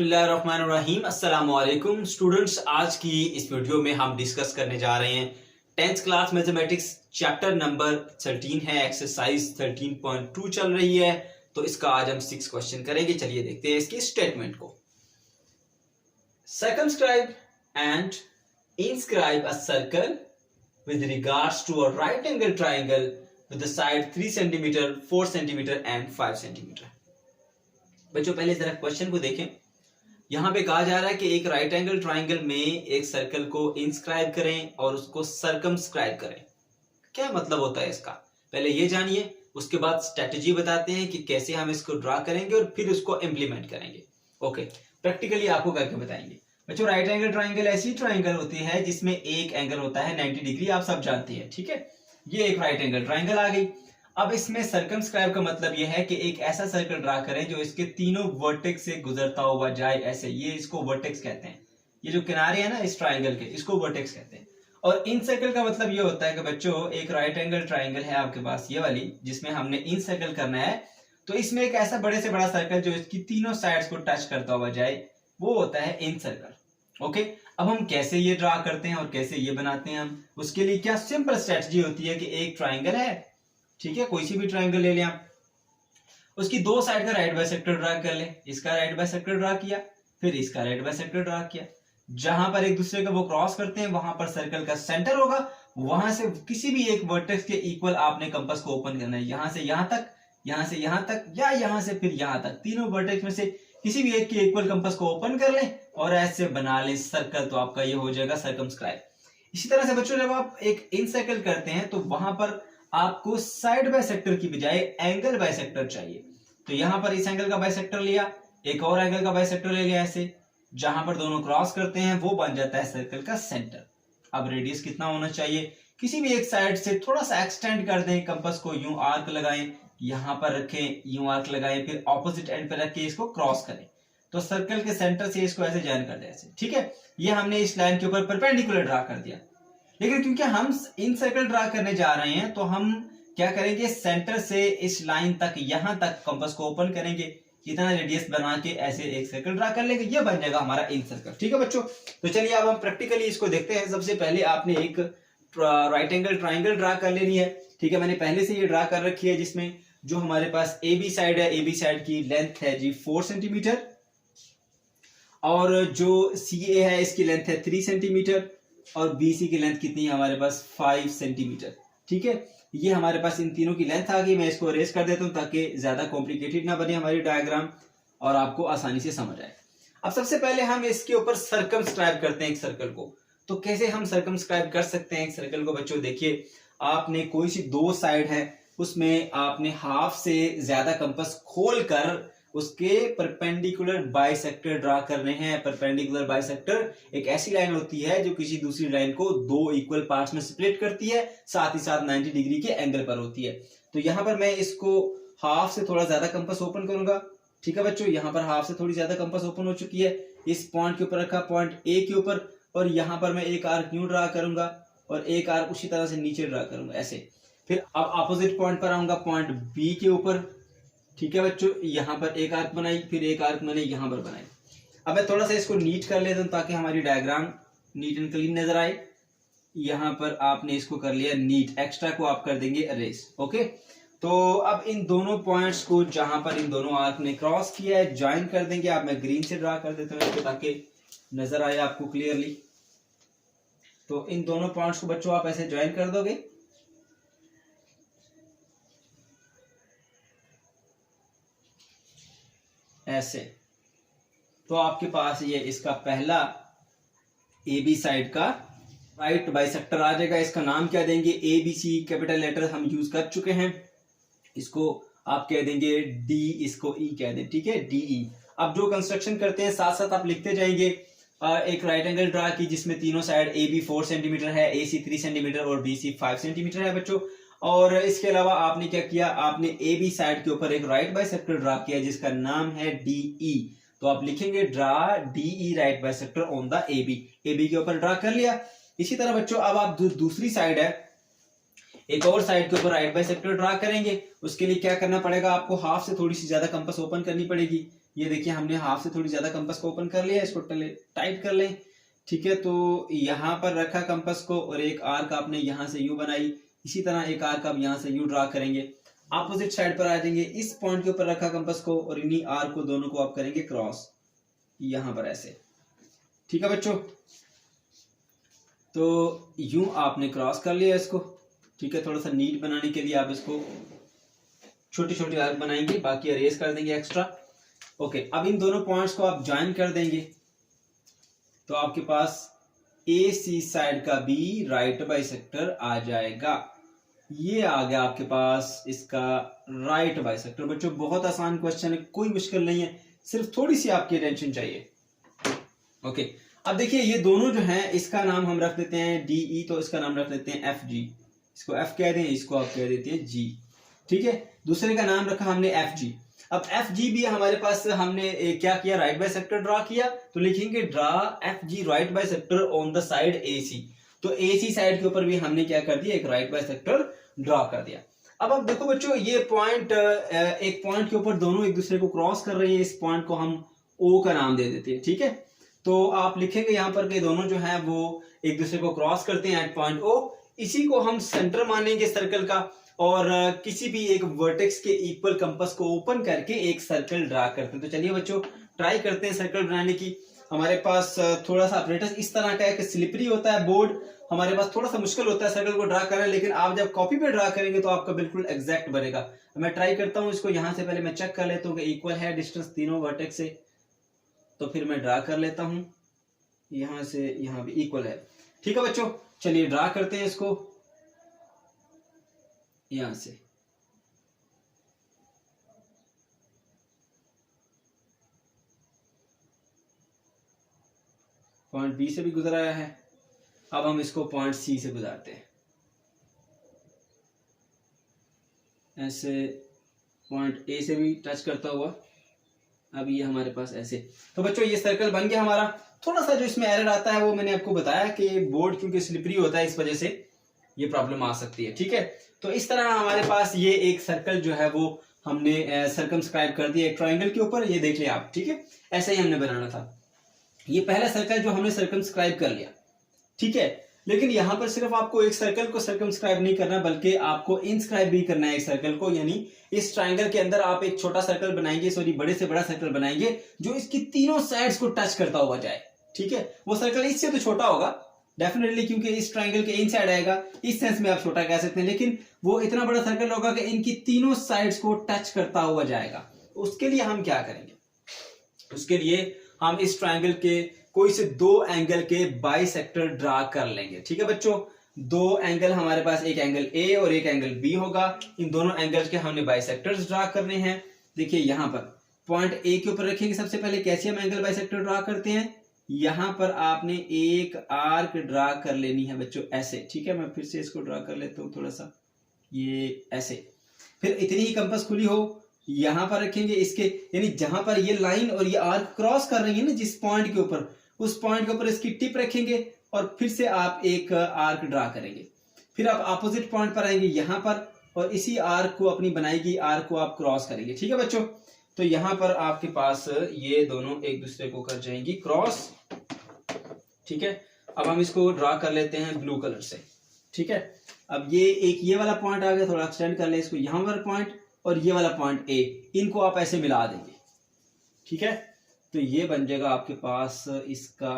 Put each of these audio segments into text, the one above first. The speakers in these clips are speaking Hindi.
बिस्मिल्लाहिर्रहमानिर्रहीम अस्सलाम वालेकुम स्टूडेंट्स। आज की इस वीडियो में हम डिस्कस करने जा रहे हैं 10th class mathematics chapter number 13 है, एक्सरसाइज 13.2 चल रही है। तो इसका आज हम 6 क्वेश्चन करेंगे। चलिए देखते हैं इसकी स्टेटमेंट को। Circumscribe and inscribe a circle with regards to a right angle triangle with the side 3 cm, 4 cm and 5 cm। बच्चों पहले जरा क्वेश्चन को देखें। यहाँ पे कहा जा रहा है कि एक राइट एंगल ट्राइंगल में एक सर्कल को इंस्क्राइब करें और उसको सर्कमस्क्राइब करें। क्या मतलब होता है इसका, पहले ये जानिए, उसके बाद स्ट्रेटजी बताते हैं कि कैसे हम इसको ड्रा करेंगे और फिर उसको इम्प्लीमेंट करेंगे। ओके, प्रैक्टिकली आपको करके बताएंगे। बच्चों राइट एंगल ट्राइंगल ऐसी ट्राइंगल होती है जिसमें एक एंगल होता है 90 डिग्री, आप सब जानते हैं, ठीक है। ये एक राइट एंगल ट्राइंगल आ गई। अब इसमें सर्कमस्क्राइब का मतलब यह है कि एक ऐसा सर्कल ड्रा करें जो इसके तीनों वर्टेक्स से गुजरता हुआ जाए, ऐसे। ये इसको वर्टेक्स कहते हैं। ये जो किनारे हैं ना इस ट्राइंगल के, इसको वर्टेक्स कहते हैं। और इन सर्कल का मतलब ये होता है कि बच्चों एक राइट एंगल ट्राइंगल है आपके पास ये वाली, जिसमें हमने इन सर्कल करना है। तो इसमें एक ऐसा बड़े से बड़ा सर्कल जो इसकी तीनों साइड्स को टच करता हुआ जाए, वो होता है इन सर्कल। ओके, अब हम कैसे ये ड्रा करते हैं और कैसे ये बनाते हैं हम, उसके लिए क्या सिंपल स्ट्रेटजी होती है कि एक ट्राइंगल है, ठीक है, कोई सी भी ट्राइंगल ले लें आप, उसकी दो साइड का राइट बाइसेक्टर ड्रा कर लें। इसका राइट बाइसेक्टर ड्रा किया, फिर इसका राइट बाइसेक्टर ड्रा किया। जहां पर एक दूसरे का वो क्रॉस करते हैं वहां पर सर्कल का सेंटर होगा, वहां से किसी भी एक वर्टेक्स के इक्वल आपने कंपास को ओपन करना है। यहां से यहां तक, यहां से यहां तक, या यहां से फिर यहां तक, तीनों वर्टेक्स में से किसी भी एक के इक्वल कंपास को ओपन कर लें और ऐसे बना लें सर्कल। तो आपका ये हो जाएगा सर्कमस्क्राइब। इसी तरह से बच्चों जब आप एक इन सर्कल करते हैं तो वहां पर आपको साइड बाइसेक्टर की बजाय एंगल बाइसेक्टर चाहिए। तो यहां पर इस एंगल का बाइसेक्टर लिया, एक और एंगल का बाइसेक्टर ले लिया, ऐसे जहां पर दोनों क्रॉस करते हैं वो बन जाता है सर्कल का सेंटर। अब रेडियस कितना होना चाहिए, किसी भी एक साइड से थोड़ा सा एक्सटेंड कर दें, कंपास को यूं आर्क लगाएं, यहां पर रखें, यूं आर्क लगाएं, फिर ऑपोजिट एंड पे रख के इसको क्रॉस करें। तो सर्कल के सेंटर से इसको ऐसे ज्वाइन कर दें, ऐसे, ठीक है। ये हमने इस लाइन के ऊपर परपेंडिकुलर ड्रा कर दिया। लेकिन क्योंकि हम इन सर्कल ड्रा करने जा रहे हैं तो हम क्या करेंगे, सेंटर से इस लाइन तक, यहां तक कंपास को ओपन करेंगे, इतना रेडियस बना के ऐसे एक सर्कल ड्रा कर लेंगे। ये बन जाएगा हमारा इन सर्कल, ठीक है बच्चों। तो चलिए अब हम प्रैक्टिकली इसको देखते हैं। सबसे पहले आपने एक राइट एंगल ट्राइंगल ड्रा कर लेनी है, ठीक है। मैंने पहले से ये ड्रा कर रखी है, जिसमें जो हमारे पास ए बी साइड है, ए बी साइड की लेंथ है जी 4 सेंटीमीटर और जो सी ए है इसकी लेंथ है 3 सेंटीमीटर और BC की लेंथ कितनी है हमारे पास 5 सेंटीमीटर, ठीक है। ये हमारे पास इन तीनों की लेंथ आ गई। मैं इसको अरेज कर देता हूं ताकि ज्यादा कॉम्प्लिकेटेड ना बने हमारी डायग्राम और आपको आसानी से समझ आए। अब सबसे पहले हम इसके ऊपर सर्कमस्क्राइब करते हैं एक सर्कल को। तो कैसे हम सर्कमस्क्राइब कर सकते हैं एक सर्कल को बच्चों, देखिए आपने कोई सी दो साइड है, उसमें आपने हाफ से ज्यादा कंपास खोल कर उसके परपेंडिकुलर बाइसेक्टर ड्रा करने हैं। परपेंडिकुलर बाइसेक्टर एक ऐसी लाइन होती है जो किसी दूसरी लाइन को दो इक्वल पार्ट्स में स्प्लिट करती है, साथ ही साथ 90 डिग्री के एंगल पर होती है। तो यहां पर मैं इसको हाफ से थोड़ा ज्यादा कंपास ओपन करूंगा, ठीक है बच्चों। यहां पर हाफ से थोड़ी ज्यादा कंपास ओपन हो चुकी है, इस पॉइंट के ऊपर रखा, पॉइंट ए के ऊपर, और यहां पर मैं एक आर्क यूं ड्रा करूंगा और एक आर्क उसी तरह से नीचे ड्रा करूंगा, ऐसे। फिर अब अपोजिट पॉइंट पर आऊंगा, पॉइंट बी के ऊपर, ठीक है बच्चों। यहां पर एक आर्क बनाई, फिर एक आर्क मैंने यहां पर बनाई। अब मैं थोड़ा सा इसको नीट कर लेता हूं ताकि हमारी डायग्राम नीट एंड क्लीन नजर आए। यहां पर आपने इसको कर लिया नीट, एक्स्ट्रा को आप कर देंगे अरेज, ओके। तो अब इन दोनों पॉइंट्स को जहां पर इन दोनों आर्क ने क्रॉस किया है ज्वाइन कर देंगे। अब मैं ग्रीन से ड्रा कर देता हूं इसको ताकि नजर आए आपको क्लियरली। तो इन दोनों पॉइंट्स को बच्चों आप ऐसे ज्वाइन कर दोगे, ऐसे। तो आपके पास ये इसका पहला ए बी साइड का राइट बाइसेक्टर आ जाएगा। इसका नाम क्या देंगे, ABC कैपिटल लेटर हम यूज कर चुके हैं, इसको आप कह देंगे D, इसको E कह दें, ठीक है, DE। अब जो कंस्ट्रक्शन करते हैं साथ साथ आप लिखते जाएंगे। एक राइट एंगल ड्रा की जिसमें तीनों साइड AB 4 सेंटीमीटर है, AC 3 सेंटीमीटर और BC 5 सेंटीमीटर है बच्चों। और इसके अलावा आपने क्या किया, आपने ए बी साइड के ऊपर एक राइट बाइसेक्टर ड्रा किया जिसका नाम है DE। तो आप लिखेंगे draw DE right bisector on the AB। AB के ऊपर ड्रा कर लिया। इसी तरह बच्चों अब आप दूसरी साइड है, एक और साइड के ऊपर राइट बाइसेक्टर ड्रा करेंगे। उसके लिए क्या करना पड़ेगा, आपको हाफ से थोड़ी सी ज्यादा कंपास ओपन करनी पड़ेगी। ये देखिए हमने हाफ से थोड़ी ज्यादा कंपास को ओपन कर लिया, इसको टाइट कर लें। ठीक है, तो यहाँ पर रखा कंपास को और एक आर्क आपने यहाँ से यू बनाई, इसी तरह एक आर्क आप यहाँ से यू ड्रा करेंगे, अपोजिट साइड पर आ जाएंगे, इस पॉइंट के ऊपर रखा कंपास को और इन्हीं आर्क को दोनों को आप करेंगे क्रॉस यहाँ पर ऐसे। ठीक है बच्चों, तो यूं आपने क्रॉस कर लिया इसको। ठीक है, थोड़ा सा नीट बनाने के लिए आप इसको छोटी छोटी आर्क बनाएंगे, बाकी अरेज कर देंगे एक्स्ट्रा। ओके, अब इन दोनों पॉइंट्स को आप ज्वाइन कर देंगे तो आपके पास ए सी साइड का भी राइट बाइसेक्टर आ जाएगा। ये आ गया आपके पास इसका राइट बाइसेक्टर। बच्चों बहुत आसान क्वेश्चन है, कोई मुश्किल नहीं है, सिर्फ थोड़ी सी आपकी अटेंशन चाहिए। ओके, अब देखिए ये दोनों जो हैं इसका नाम हम रख देते हैं डी ई, तो इसका नाम रख देते हैं एफ जी। इसको एफ कह दें, इसको आप कह देते हैं जी। ठीक है, दूसरे का नाम रखा हमने एफ जी। अब एफ जी भी हमारे पास हमने क्या किया, राइट बाइसेक्टर ड्रा किया, तो लिखेंगे draw F G right bisector on the side A C. तो ए सी साइड के ऊपर भी हमने क्या कर दिया, एक राइट बाइसेक्टर ड्रा कर दिया। अब देखो बच्चों, ये पॉइंट एक पॉइंट के ऊपर दोनों एक दूसरे को क्रॉस कर रही है, इस पॉइंट को हम ओ का नाम दे देते हैं। ठीक है, तो आप लिखेंगे यहाँ पर कि दोनों जो है वो एक दूसरे को क्रॉस करते हैं एट पॉइंट ओ। इसी को हम सेंटर मानेंगे सर्कल का, और किसी भी एक वर्टेक्स के इक्वल कंपास को ओपन करके एक सर्कल ड्रा करते हैं। तो चलिए बच्चों ट्राई करते हैं सर्कल बनाने की। हमारे पास थोड़ा सा अपरेटस इस तरह का है कि स्लिपरी होता है बोर्ड, हमारे पास थोड़ा सा मुश्किल होता है सर्कल को ड्रा करना, लेकिन आप जब कॉपी पे ड्रा करेंगे तो आपका बिल्कुल एग्जैक्ट बनेगा। मैं ट्राई करता हूँ इसको, यहाँ से पहले मैं चेक कर लेता हूँ कि इक्वल है डिस्टेंस तीनों वर्टेक्स से, तो फिर मैं ड्रा कर लेता हूँ, यहाँ से यहाँ भी इक्वल है। ठीक है बच्चों, चलिए ड्रा करते हैं इसको यहां से। पॉइंट बी से भी गुजर आया है, अब हम इसको पॉइंट सी से गुजारते हैं ऐसे, पॉइंट ए से भी टच करता हुआ। अब ये हमारे पास ऐसे, तो बच्चों ये सर्कल बन गया हमारा। थोड़ा सा जो इसमें एरर आता है वो मैंने आपको बताया कि बोर्ड क्योंकि स्लिपरी होता है, इस वजह से ये प्रॉब्लम आ सकती है। ठीक है, तो इस तरह हमारे पास ये एक सर्कल जो है वो हमने सर्कमस्क्राइब कर दिया एक ट्रायंगल के ऊपर, ये देख लिया आप। ठीक है, ऐसे ही हमने बनाना था। ये पहला सर्कल जो हमने सर्कमस्क्राइब कर लिया। ठीक है, लेकिन यहां पर सिर्फ आपको एक सर्कल को सर्कमस्क्राइब नहीं करना, बल्कि आपको इंस्क्राइब भी करना है एक सर्कल को। यानी इस ट्रायंगल के अंदर आप एक छोटा सर्कल बनाएंगे, सॉरी बड़े से बड़ा सर्कल बनाएंगे जो इसकी तीनों साइड्स को टच करता हुआ जाए। ठीक है, वो सर्कल इससे तो छोटा होगा डेफिनेटली, क्योंकि इस ट्रायंगल के इनसाइड आएगा, इस सेंस में आप छोटा कह सकते हैं, लेकिन वो इतना बड़ा सर्कल होगा कि इनकी तीनों साइड्स को टच करता हुआ जाएगा। उसके लिए हम क्या करेंगे, उसके लिए हम इस ट्रायंगल के कोई से दो एंगल के बाइसेक्टर ड्रा कर लेंगे। ठीक है बच्चों, दो एंगल हमारे पास, एक एंगल ए और एक एंगल बी होगा। इन दोनों एंगल्स के हमने बाइसेक्टर्स ड्रा करने हैं। देखिए यहां पर पॉइंट ए के ऊपर रखेंगे सबसे पहले। कैसे हम एंगल बाइसेक्टर ड्रा करते हैं, यहां पर आपने एक आर्क ड्रा कर लेनी है बच्चों ऐसे। ठीक है, मैं फिर से इसको ड्रा कर लेता हूं थोड़ा सा, ये ऐसे। फिर इतनी ही कंपास खुली हो, यहां पर रखेंगे इसके, यानी जहां पर ये लाइन और ये आर्क क्रॉस कर रही है ना जिस पॉइंट के ऊपर, उस पॉइंट के ऊपर इसकी टिप रखेंगे और फिर से आप एक आर्क ड्रा करेंगे। फिर आप अपोजिट पॉइंट पर आएंगे यहां पर, और इसी आर्क को अपनी बनाई गई आर्क को आप क्रॉस करेंगे। ठीक है बच्चों, तो यहां पर आपके पास ये दोनों एक दूसरे को कर जाएंगी क्रॉस। ठीक है, अब हम इसको ड्रा कर लेते हैं ब्लू कलर से। ठीक है, अब ये वाला पॉइंट आ गया, थोड़ा एक्सटेंड कर ले इसको, यहां पर पॉइंट और ये वाला पॉइंट ए, इनको आप ऐसे मिला देंगे। ठीक है, तो ये बन जाएगा आपके पास इसका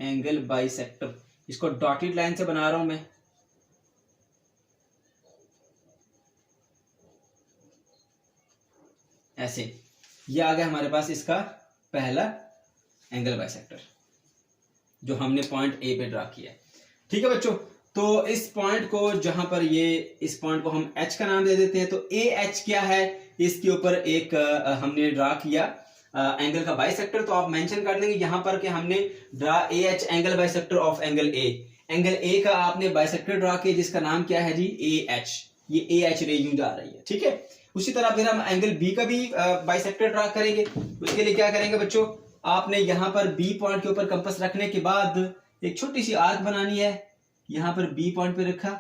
एंगल बाइसेक्टर। इसको डॉटेड लाइन से बना रहा हूं मैं ऐसे। ये आ गया हमारे पास इसका पहला एंगल बाइसेक्टर जो हमने पॉइंट ए पे ड्रा किया है। ठीक है बच्चों, तो इस पॉइंट को जहां पर इस पॉइंट को हम एच का नाम दे देते हैं। तो ए एच क्या है, इसके ऊपर एक हमने ड्रा किया एंगल का बाइसेक्टर। तो आप मेंशन कर देंगे यहां पर कि हमने draw A H angle bisector of angle A. Angle A का आपने बाइसेक्टर ड्रा किया जिसका नाम क्या है जी, ए एच। ये ए एच रे यूं जा रही है। ठीक है, उसी तरह फिर हम एंगल बी का भी बाइसेक्टर ड्रा करेंगे। उसके लिए क्या करेंगे बच्चों, आपने यहां पर बी पॉइंट के ऊपर कंपास रखने के बाद एक छोटी सी आर्क बनानी है। यहां पर बी पॉइंट पे रखा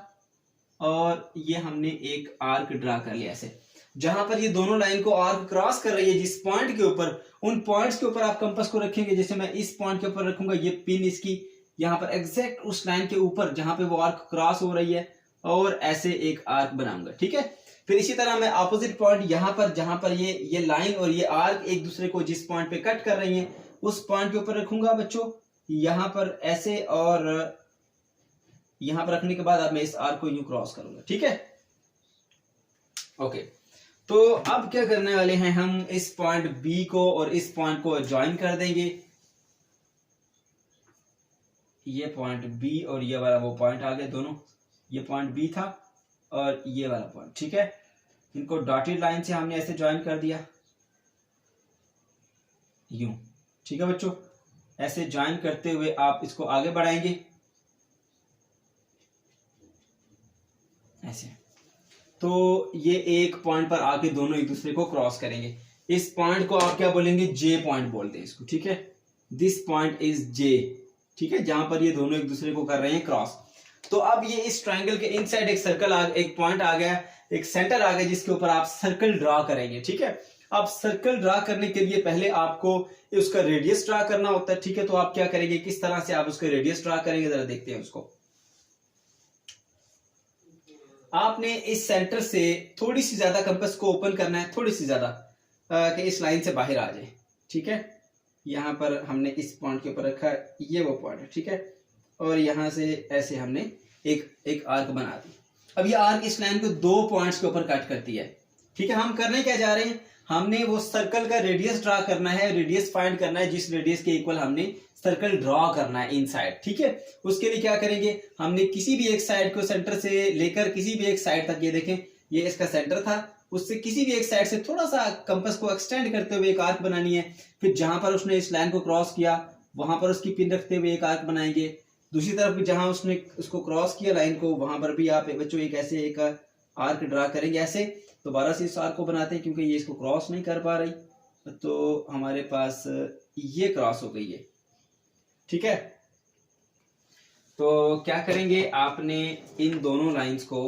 और ये हमने एक आर्क ड्रा कर लिया ऐसे। जहां पर ये दोनों लाइन को आर्क क्रॉस कर रही है जिस पॉइंट के ऊपर, उन पॉइंट्स के ऊपर आप कंपास को रखेंगे। जैसे मैं इस पॉइंट के ऊपर रखूंगा, ये पिन इसकी यहाँ पर एग्जैक्ट उस लाइन के ऊपर जहां पे वो आर्क क्रॉस हो रही है, और ऐसे एक आर्क बनाऊंगा। ठीक है, फिर इसी तरह मैं अपोजिट पॉइंट यहाँ पर, जहां पर ये लाइन और ये आर्क एक दूसरे को जिस पॉइंट पे कट कर रही हैं, उस पॉइंट के ऊपर रखूंगा बच्चों, यहाँ पर ऐसे, और यहाँ पर रखने के बाद अब मैं इस आर्क को यूं क्रॉस करूंगा। ठीक है, ओके। तो अब क्या करने वाले हैं, हम इस पॉइंट बी को और इस पॉइंट को ज्वाइन कर देंगे। ये पॉइंट बी और ये वाला वो पॉइंट आ गए दोनों, ये पॉइंट बी था और ये वाला पॉइंट। ठीक है, इनको डॉटेड लाइन से हमने ऐसे ज्वाइन कर दिया यूं। ठीक है बच्चों, ऐसे ज्वाइन करते हुए आप इसको आगे बढ़ाएंगे ऐसे। तो ये एक पॉइंट पर आके दोनों एक दूसरे को क्रॉस करेंगे। इस पॉइंट को आप क्या बोलेंगे, जे पॉइंट बोलते हैं इसको। ठीक है, दिस पॉइंट इज जे। ठीक है, जहां पर ये दोनों एक दूसरे को कर रहे हैं क्रॉस। तो अब ये इस ट्रायंगल के इनसाइड एक सर्कल एक पॉइंट आ गया, एक सेंटर आ गया, जिसके ऊपर आप सर्कल ड्रा करेंगे। ठीक है, अब सर्कल ड्रा करने के लिए पहले आपको उसका रेडियस ड्रा करना होता है। ठीक है, तो आप क्या करेंगे, किस तरह से आप उसका रेडियस ड्रा करेंगे, जरा देखते हैं उसको। आपने इस सेंटर से थोड़ी सी ज्यादा कंपास को ओपन करना है, थोड़ी सी ज्यादा, कि इस लाइन से बाहर आ जाए। ठीक है, यहां पर हमने इस पॉइंट के ऊपर रखा है, ये वो पॉइंट है। ठीक है, और यहां से ऐसे हमने एक आर्क बना दी। अब ये आर्क इस लाइन को दो पॉइंट्स के ऊपर कट करती है। ठीक है, हम करने क्या जा रहे हैं, हमने वो सर्कल का रेडियस ड्रा करना है, रेडियस फाइंड करना है जिस रेडियस के इक्वल हमने सर्कल ड्रॉ करना है इनसाइड। ठीक है, उसके लिए क्या करेंगे, हमने किसी भी एक साइड को सेंटर से लेकर किसी भी एक साइड तक, ये देखें ये इसका सेंटर था, उससे किसी भी एक साइड से थोड़ा सा कंपास को एक्सटेंड करते हुए एक आर्क बनानी है। फिर जहां पर उसने इस लाइन को क्रॉस किया वहां पर उसकी पिन रखते हुए एक आर्क बनाएंगे। दूसरी तरफ भी जहां उसने उसको क्रॉस किया लाइन को, वहां पर भी आप बच्चों एक ऐसे एक आर्क ड्रा करेंगे। ऐसे दोबारा से इस आर्क को बनाते हैं, क्योंकि ये इसको क्रॉस नहीं कर पा रही, तो हमारे पास ये क्रॉस हो गई है। ठीक है, तो क्या करेंगे, आपने इन दोनों लाइंस को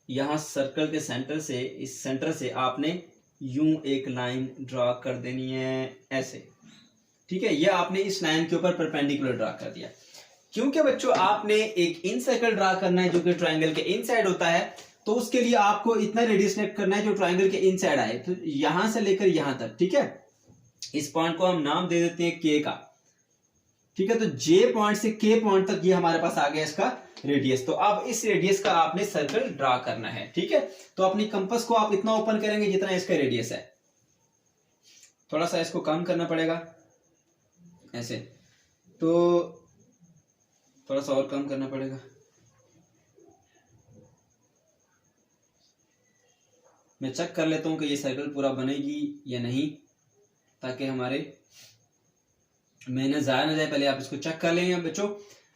यहां सर्कल के सेंटर से, इस सेंटर से आपने यूं एक लाइन ड्रा कर देनी है ऐसे। ठीक है, ये आपने इस लाइन के ऊपर परपेंडिकुलर ड्रा कर दिया। क्योंकि बच्चों आपने एक इन सर्कल ड्रा करना है जो कि ट्रायंगल के इनसाइड होता है, तो उसके लिए आपको इतना रेडियस सेलेक्ट करना है जो ट्रायंगल के इनसाइड आए, तो यहां से लेकर यहां तक। ठीक है, इस पॉइंट को हम नाम दे देते हैं के का। ठीक है, तो जे पॉइंट से के पॉइंट तक ये हमारे पास आ गया इसका रेडियस। तो अब इस रेडियस का आपने सर्कल ड्रा करना है। ठीक है, तो अपनी कंपास को आप इतना ओपन करेंगे जितना इसका रेडियस है। थोड़ा सा इसको कम करना पड़ेगा ऐसे, तो थोड़ा सा और कम करना पड़ेगा। मैं चेक कर लेता हूं कि ये सर्कल पूरा बनेगी या नहीं, ताकि हमारे मेहनत जाया ना जाए। पहले आप इसको चेक कर लेंगे बच्चों।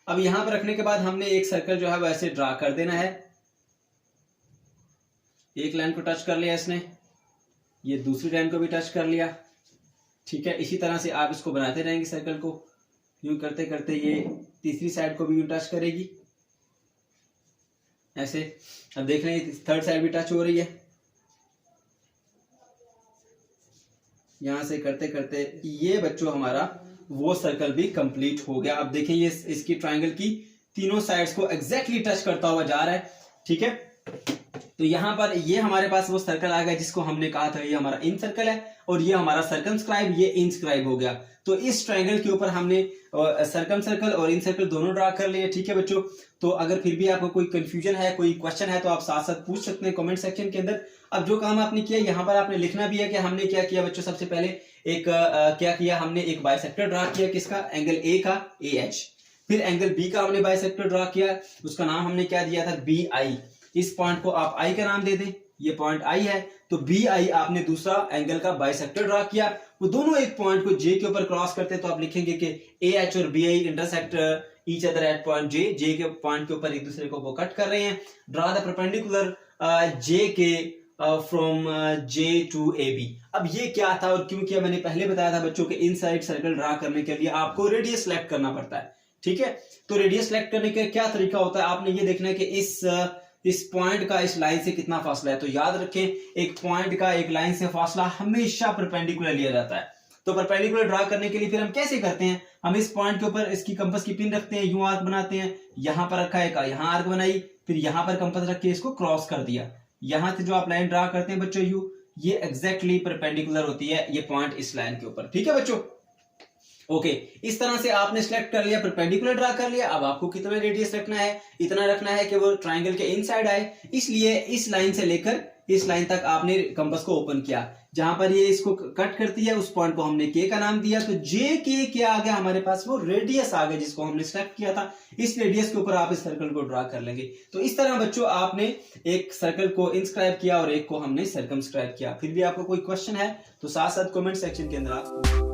अब यहां पर रखने के बाद हमने एक सर्कल जो है वैसे ड्रा कर देना है। एक लाइन को टच कर लिया इसने, ये दूसरी लाइन को भी टच कर लिया। ठीक है, इसी तरह से आप इसको बनाते रहेंगे सर्कल को, यूं करते करते ये तीसरी साइड को भी यूं टच करेगी ऐसे। अब देख रहे हैं थर्ड साइड भी टच हो रही है। यहां से करते करते ये बच्चों हमारा वो सर्कल भी कंप्लीट हो गया। अब देखें ये इसकी ट्रायंगल की तीनों साइड्स को एग्जैक्टली टच करता हुआ जा रहा है। ठीक है, तो यहां पर ये हमारे पास वो सर्कल आ गया जिसको हमने कहा था ये हमारा इन सर्कल है, और ये हमारा सर्कमस्क्राइब, ये इनस्क्राइब हो गया। तो इस ट्रायंगल के ऊपर हमने सर्कम सर्कल और इन सर्कल दोनों ड्रा कर लिए। ठीक है बच्चों, तो अगर फिर भी आपको कोई कंफ्यूजन है, कोई क्वेश्चन है, तो आप साथ साथ पूछ सकते हैं कमेंट सेक्शन के अंदर। अब जो काम आपने किया यहाँ पर आपने लिखना भी है कि हमने क्या किया बच्चों। सबसे पहले एक क्या किया, हमने एक बाइसेक्टर ड्रा किया, किसका, एंगल ए का, AH। फिर एंगल बी का हमने बाइसेक्टर ड्रा किया, उसका नाम हमने क्या दिया था, BI। इस पॉइंट को आप I का नाम दे दें, ये पॉइंट I है, तो BI आपने दूसरा एंगल का बाइसेक्टर ड्रा किया। वो दोनों एक पॉइंट को J के ऊपर क्रॉस करते हैं, तो आप लिखेंगे कि AH और BI intersect each other at point J। J के पॉइंट के ऊपर एक दूसरे को वो कट कर रहे हैं। ड्रा द परपेंडिकुलर J के फ्रॉम J टू AB। अब ये क्या था और क्यों किया, मैंने पहले बताया था बच्चों के इनसाइड सर्कल ड्रा करने के लिए आपको रेडियस सेलेक्ट करना पड़ता है। ठीक है, तो रेडियस सेलेक्ट करने का क्या तरीका होता है, आपने ये देखना है कि इस इस पॉइंट का इस लाइन से कितना फासला है। तो याद रखें, एक पॉइंट का एक लाइन से फासला हमेशा परपेंडिकुलर लिया जाता है। तो परपेंडिकुलर ड्रा करने के लिए फिर हम कैसे करते हैं, हम इस पॉइंट के ऊपर इसकी कंपास की पिन रखते हैं, यूं आर्क बनाते हैं, यहां पर रखा है, यहां आर्क बनाई, फिर यहां पर कंपास रख के इसको क्रॉस कर दिया। यहां से जो आप लाइन ड्रा करते हैं बच्चों यू, ये एग्जैक्टली परपेंडिकुलर होती है ये पॉइंट इस लाइन के ऊपर। ठीक है बच्चों, ओके। इस तरह से आपने सिलेक्ट कर लिया, परपेंडिकुलर ड्रा कर लिया। अब आपको कितना रेडियस रखना है, इतना रखना है कि वो ट्राइंगल के इनसाइड आए, इसलिए इस लाइन से लेकर इस लाइन तक आपने कंपास को ओपन किया। जहां पर ये इसको कट करती है उस पॉइंट को हमने के का नाम दिया, तो जे के क्या आ गया हमारे पास, वो रेडियस आ गया जिसको हमने सिलेक्ट किया था। इस रेडियस के ऊपर आप इस सर्कल को ड्रा कर लेंगे। तो इस तरह बच्चों आपने एक सर्कल को इंस्क्राइब किया और एक को हमने सर्कमस्क्राइब किया। फिर भी आपको कोई क्वेश्चन है तो साथ साथ कमेंट सेक्शन के अंदर आप